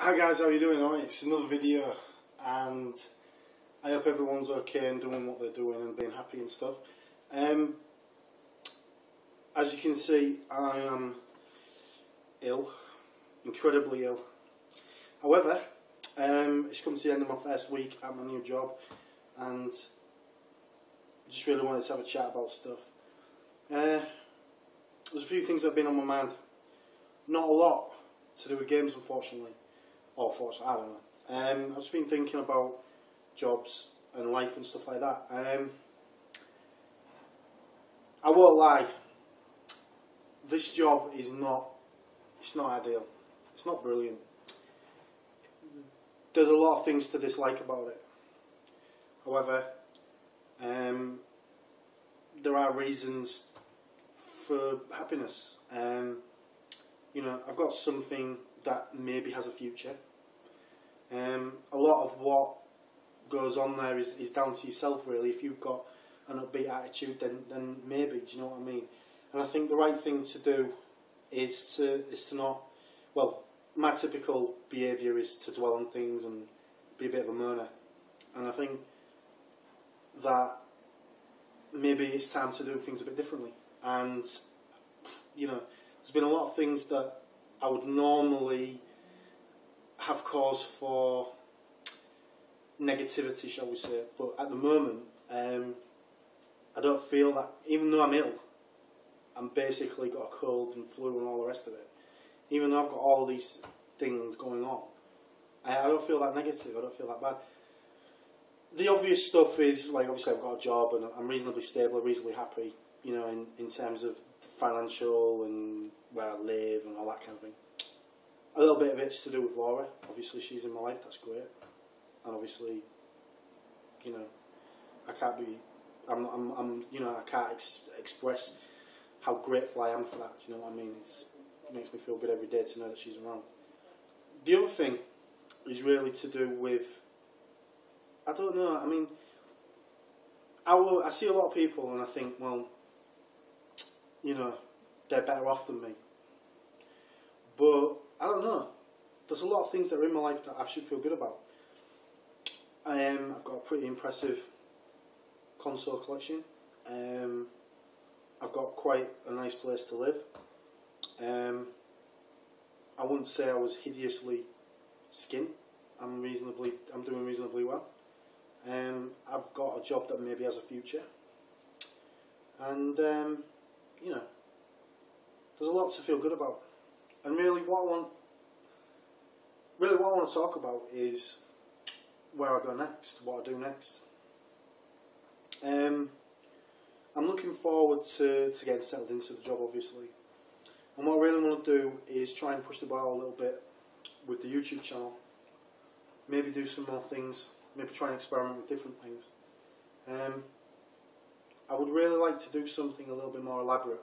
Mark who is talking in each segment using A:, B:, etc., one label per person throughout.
A: Hi guys, how are you doing? Alright, it's another video and I hope everyone's okay and doing what they're doing and being happy and stuff. As you can see, I am ill, incredibly ill. However, it's come to the end of my first week at my new job and just really wanted to have a chat about stuff. There's a few things that have been on my mind. Not a lot to do with games, unfortunately. Or fortunately, I don't know. I've just been thinking about jobs and life and stuff like that. I won't lie. This job is not. It's not ideal. It's not brilliant. There's a lot of things to dislike about it. However, there are reasons for happiness. You know, I've got something that maybe has a future. A lot of what goes on there is down to yourself, really. If you've got an upbeat attitude, then maybe, do you know what I mean? And I think the right thing to do is to not, well, my typical behaviour is to dwell on things and be a bit of a moaner. And I think that maybe it's time to do things a bit differently. And, you know, there's been a lot of things that I would normally have cause for negativity, shall we say, but at the moment I don't feel that. Even though I'm ill, I'm basically got a cold and flu and all the rest of it, even though I've got all these things going on, I don't feel that negative, I don't feel that bad. The obvious stuff is, like, obviously I've got a job and I'm reasonably stable, reasonably happy, you know, in terms of financial and where I live and all that kind of thing. A little bit of it's to do with Laura. Obviously she's in my life, that's great. And obviously, you know, I can't be, you know, I can't express how grateful I am for that, do you know what I mean? It makes me feel good every day to know that she's around. The other thing is really to do with, I don't know, I mean, I see a lot of people and I think, well, you know, they're better off than me. But I don't know. There's a lot of things that are in my life that I should feel good about. I've got a pretty impressive console collection. I've got quite a nice place to live. I wouldn't say I was hideously skint. I'm doing reasonably well. I've got a job that maybe has a future. And you know, there's a lot to feel good about. And really what I want to talk about is where I go next, what I do next. I'm looking forward to getting settled into the job, obviously. And what I really want to do is try and push the bar a little bit with the YouTube channel. Maybe do some more things, maybe try and experiment with different things. I would really like to do something a little bit more elaborate.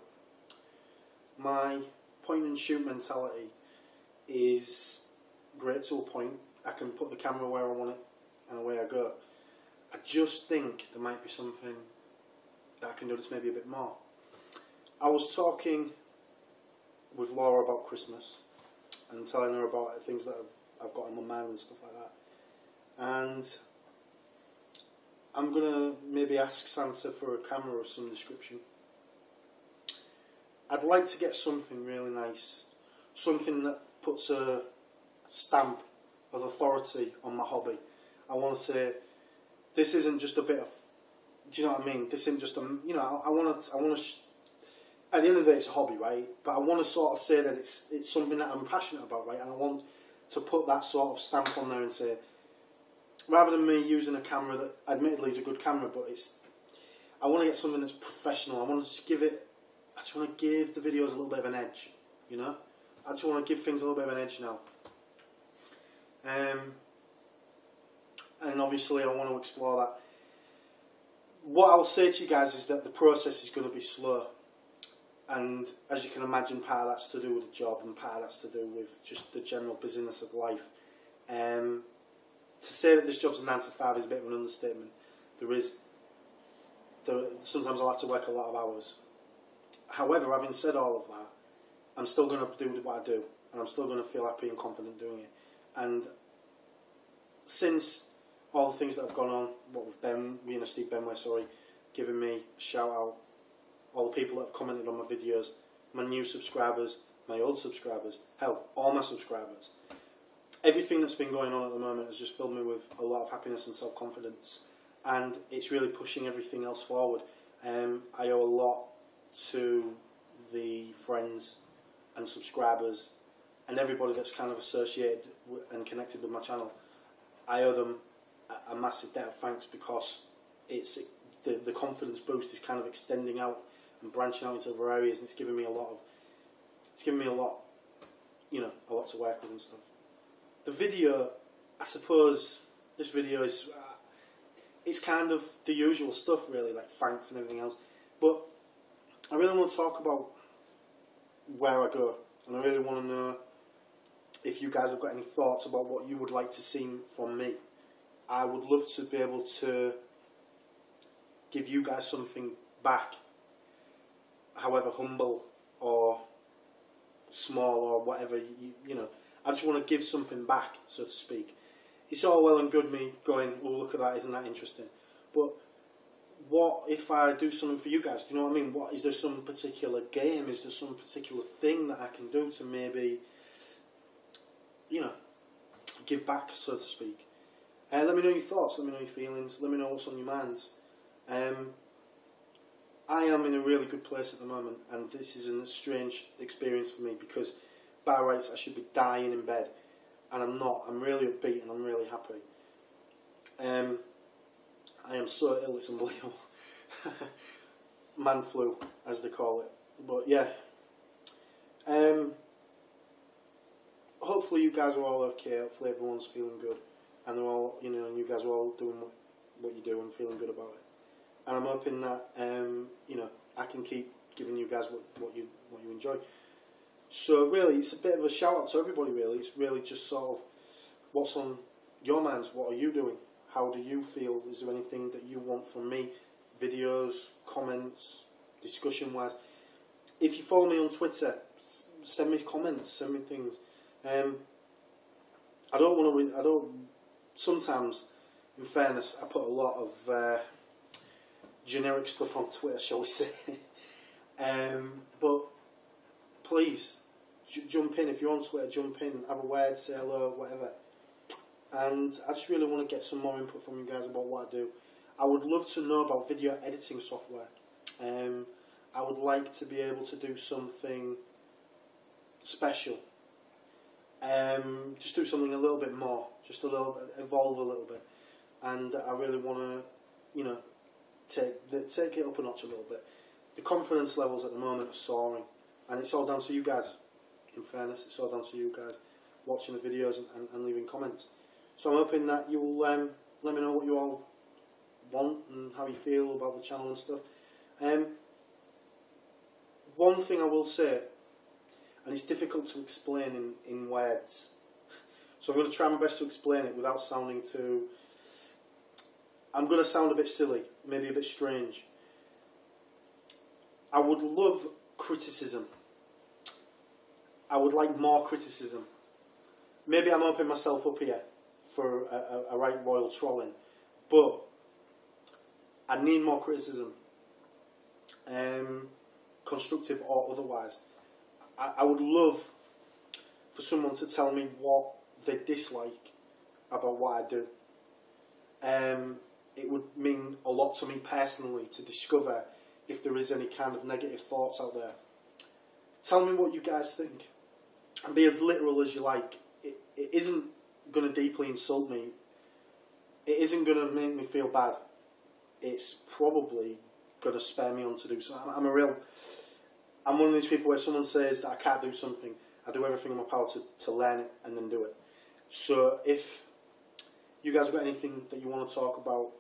A: My point and shoot mentality is great to a point. I can put the camera where I want it and away I go. I just think there might be something that I can do that's maybe a bit more. I was talking with Laura about Christmas and telling her about things that I've got in my mind and stuff like that. And I'm going to maybe ask Santa for a camera of some description. I'd like to get something really nice, something that puts a stamp of authority on my hobby. I want to say, this isn't just a bit of, do you know what I mean? This isn't just a, you know, I want to, at the end of the day it's a hobby, right? But I want to sort of say that it's something that I'm passionate about, right? And I want to put that sort of stamp on there and say, rather than me using a camera that admittedly is a good camera, but I want to get something that's professional. I want to just I just want to give the videos a little bit of an edge, you know? I just want to give things a little bit of an edge now. And obviously I want to explore that. What I will say to you guys is that the process is going to be slow. And as you can imagine, part of that's to do with the job and part of that's to do with just the general busyness of life. To say that this job's a 9 to 5 is a bit of an understatement. Sometimes I'll have to work a lot of hours. However, having said all of that, I'm still going to do what I do, and I'm still going to feel happy and confident doing it. And since all the things that have gone on, what with Ben, Steve Benway, sorry, giving me a shout out, all the people that have commented on my videos, my new subscribers, my old subscribers, hell, all my subscribers. Everything that's been going on at the moment has just filled me with a lot of happiness and self-confidence, and it's really pushing everything else forward. I owe a lot to the friends and subscribers and everybody that's kind of associated and connected with my channel. I owe them a massive debt of thanks, because it's the confidence boost is kind of extending out and branching out into other areas, and it's giving me a lot, a lot to work with and stuff. The video, I suppose, this video is, it's kind of the usual stuff really, like thanks and everything else, but I really want to talk about where I go, and I really want to know if you guys have got any thoughts about what you would like to see from me. I would love to be able to give you guys something back, however humble or small or whatever, you know. I just want to give something back, so to speak. It's all well and good me going, oh, look at that, isn't that interesting? But what if I do something for you guys? Do you know what I mean? Is there some particular game? Is there some particular thing that I can do to maybe, give back, so to speak? Let me know your thoughts, let me know your feelings, let me know what's on your minds. I am in a really good place at the moment, and this is a strange experience for me, because by rights I should be dying in bed, and I'm not. I'm really upbeat and I'm really happy. I am so ill, it's unbelievable. Man flu, as they call it. But yeah. Hopefully you guys are all okay, hopefully everyone's feeling good, and they're all, you guys are all doing what you do and feeling good about it. And I'm hoping that, I can keep giving you guys what you enjoy. So really, it's a bit of a shout out to everybody really. It's really just sort of what's on your minds, what are you doing? How do you feel? Is there anything that you want from me? Videos, comments, discussion wise. If you follow me on Twitter, send me comments, send me things. Sometimes, in fairness, I put a lot of generic stuff on Twitter, shall we say. But please, jump in. If you're on Twitter, jump in, have a word, say hello, whatever. And I just really want to get some more input from you guys about what I do. I would love to know about video editing software. I would like to be able to do something special. Just do something a little bit more, just a little bit, evolve a little bit. And I really want to, take it up a notch a little bit. The confidence levels at the moment are soaring, and it's all down to you guys. In fairness, it's all down to you guys watching the videos and leaving comments. So I'm hoping that you'll let me know what you all want and how you feel about the channel and stuff. One thing I will say, and it's difficult to explain in words, so I'm going to try my best to explain it without sounding too... I'm going to sound a bit silly, maybe a bit strange. I would love criticism. I would like more criticism. Maybe I'm opening myself up here for a right royal trolling, but I need more criticism, constructive or otherwise. I would love for someone to tell me what they dislike about what I do. It would mean a lot to me personally to discover if there is any kind of negative thoughts out there. Tell me what you guys think, and be as literal as you like. It isn't going to deeply insult me. It isn't going to make me feel bad. It's probably going to spur me on to do something. I'm one of these people where someone says that I can't do something, I do everything in my power to learn it and then do it. So if you guys have got anything that you want to talk about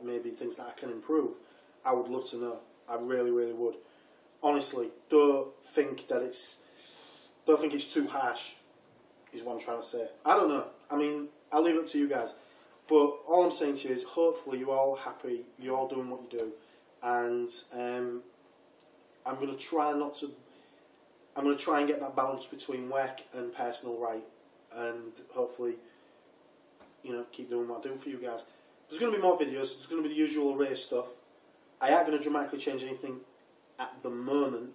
A: maybe things that I can improve, I would love to know. I really, really would. Honestly, don't think it's too harsh, is what I'm trying to say. I don't know. I mean, I'll leave it up to you guys. But all I'm saying to you is, hopefully you're all happy, you're all doing what you do, and I'm going to try and get that balance between work and personal right. and hopefully, you know, keep doing what I do for you guys. There's going to be more videos. There's going to be the usual array of stuff. I ain't going to dramatically change anything at the moment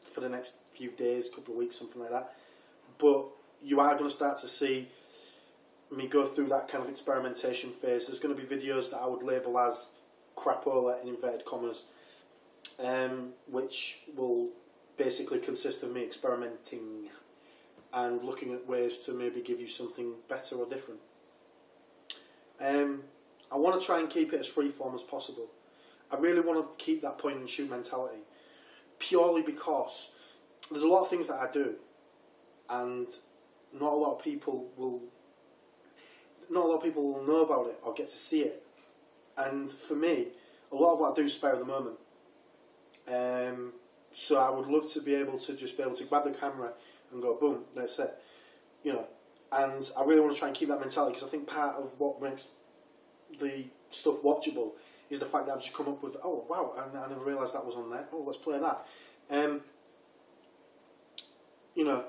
A: for the next few days, couple of weeks, something like that. But you are going to start to see me go through that kind of experimentation phase. There's going to be videos that I would label as crapola in inverted commas, which will basically consist of me experimenting and looking at ways to maybe give you something better or different. I want to try and keep it as freeform as possible. I really want to keep that point and shoot mentality, purely because there's a lot of things that I do, and not a lot of people will know about it or get to see it. And for me, a lot of what I do is spare at the moment. So I would love to be able to grab the camera and go boom, that's it, you know. And I really want to try and keep that mentality, because I think part of what makes the stuff watchable is the fact that I've just come up with, oh wow, I never realised that was on there. Oh, let's play that. You know,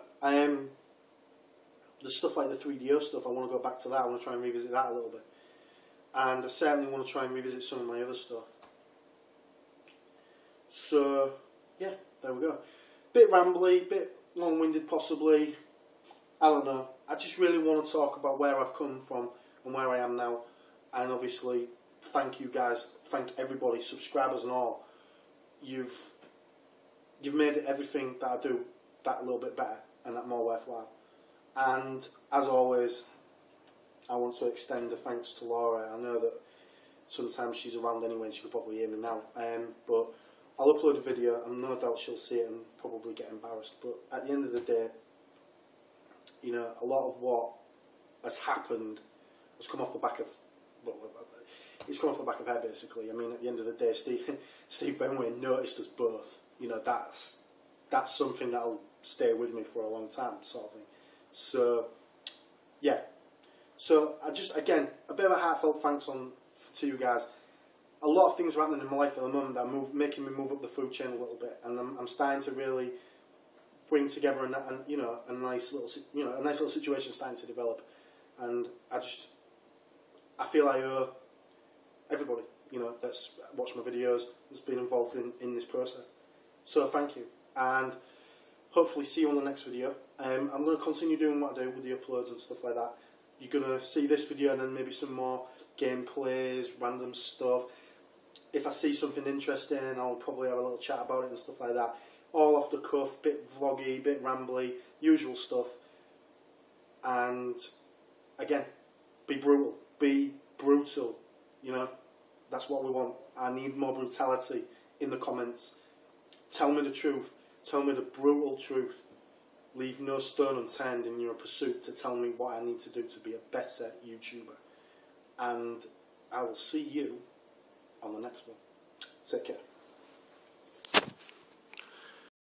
A: the stuff like the 3DO stuff, I want to go back to that. I want to try and revisit that a little bit, and I certainly want to try and revisit some of my other stuff. So yeah, there we go. Bit rambly, bit long-winded possibly. I don't know. I just really want to talk about where I've come from and where I am now. And obviously, thank you guys, thank everybody, subscribers and all. You've made everything that I do that a little bit better and that more worthwhile. And as always, I want to extend a thanks to Laura. I know that sometimes she's around anyway and she could probably hear me now. But I'll upload a video and no doubt she'll see it and probably get embarrassed. But at the end of the day, you know, a lot of what has happened has come off the back of, well, it's come off the back of her basically. I mean, at the end of the day, Steve Benway noticed us both. You know, that's something that'll stay with me for a long time, sort of thing. So, yeah. So, I just, again, a bit of a heartfelt thanks to you guys. A lot of things are happening in my life at the moment that are making me move up the food chain a little bit, and I'm starting to really bring together a nice little situation starting to develop, and I feel I owe everybody, you know, that's watched my videos, that's been involved in this process. So thank you, and hopefully see you on the next video. I'm going to continue doing what I do with the uploads and stuff like that. You're going to see this video and then maybe some more gameplays, random stuff. If I see something interesting, I'll probably have a little chat about it and stuff like that. All off the cuff, bit vloggy, bit rambly, usual stuff. And again, be brutal, be brutal, you know, that's what we want. I need more brutality in the comments. Tell me the truth, tell me the brutal truth. Leave no stone unturned in your pursuit to tell me what I need to do to be a better YouTuber. And I will see you on the next one. Take care.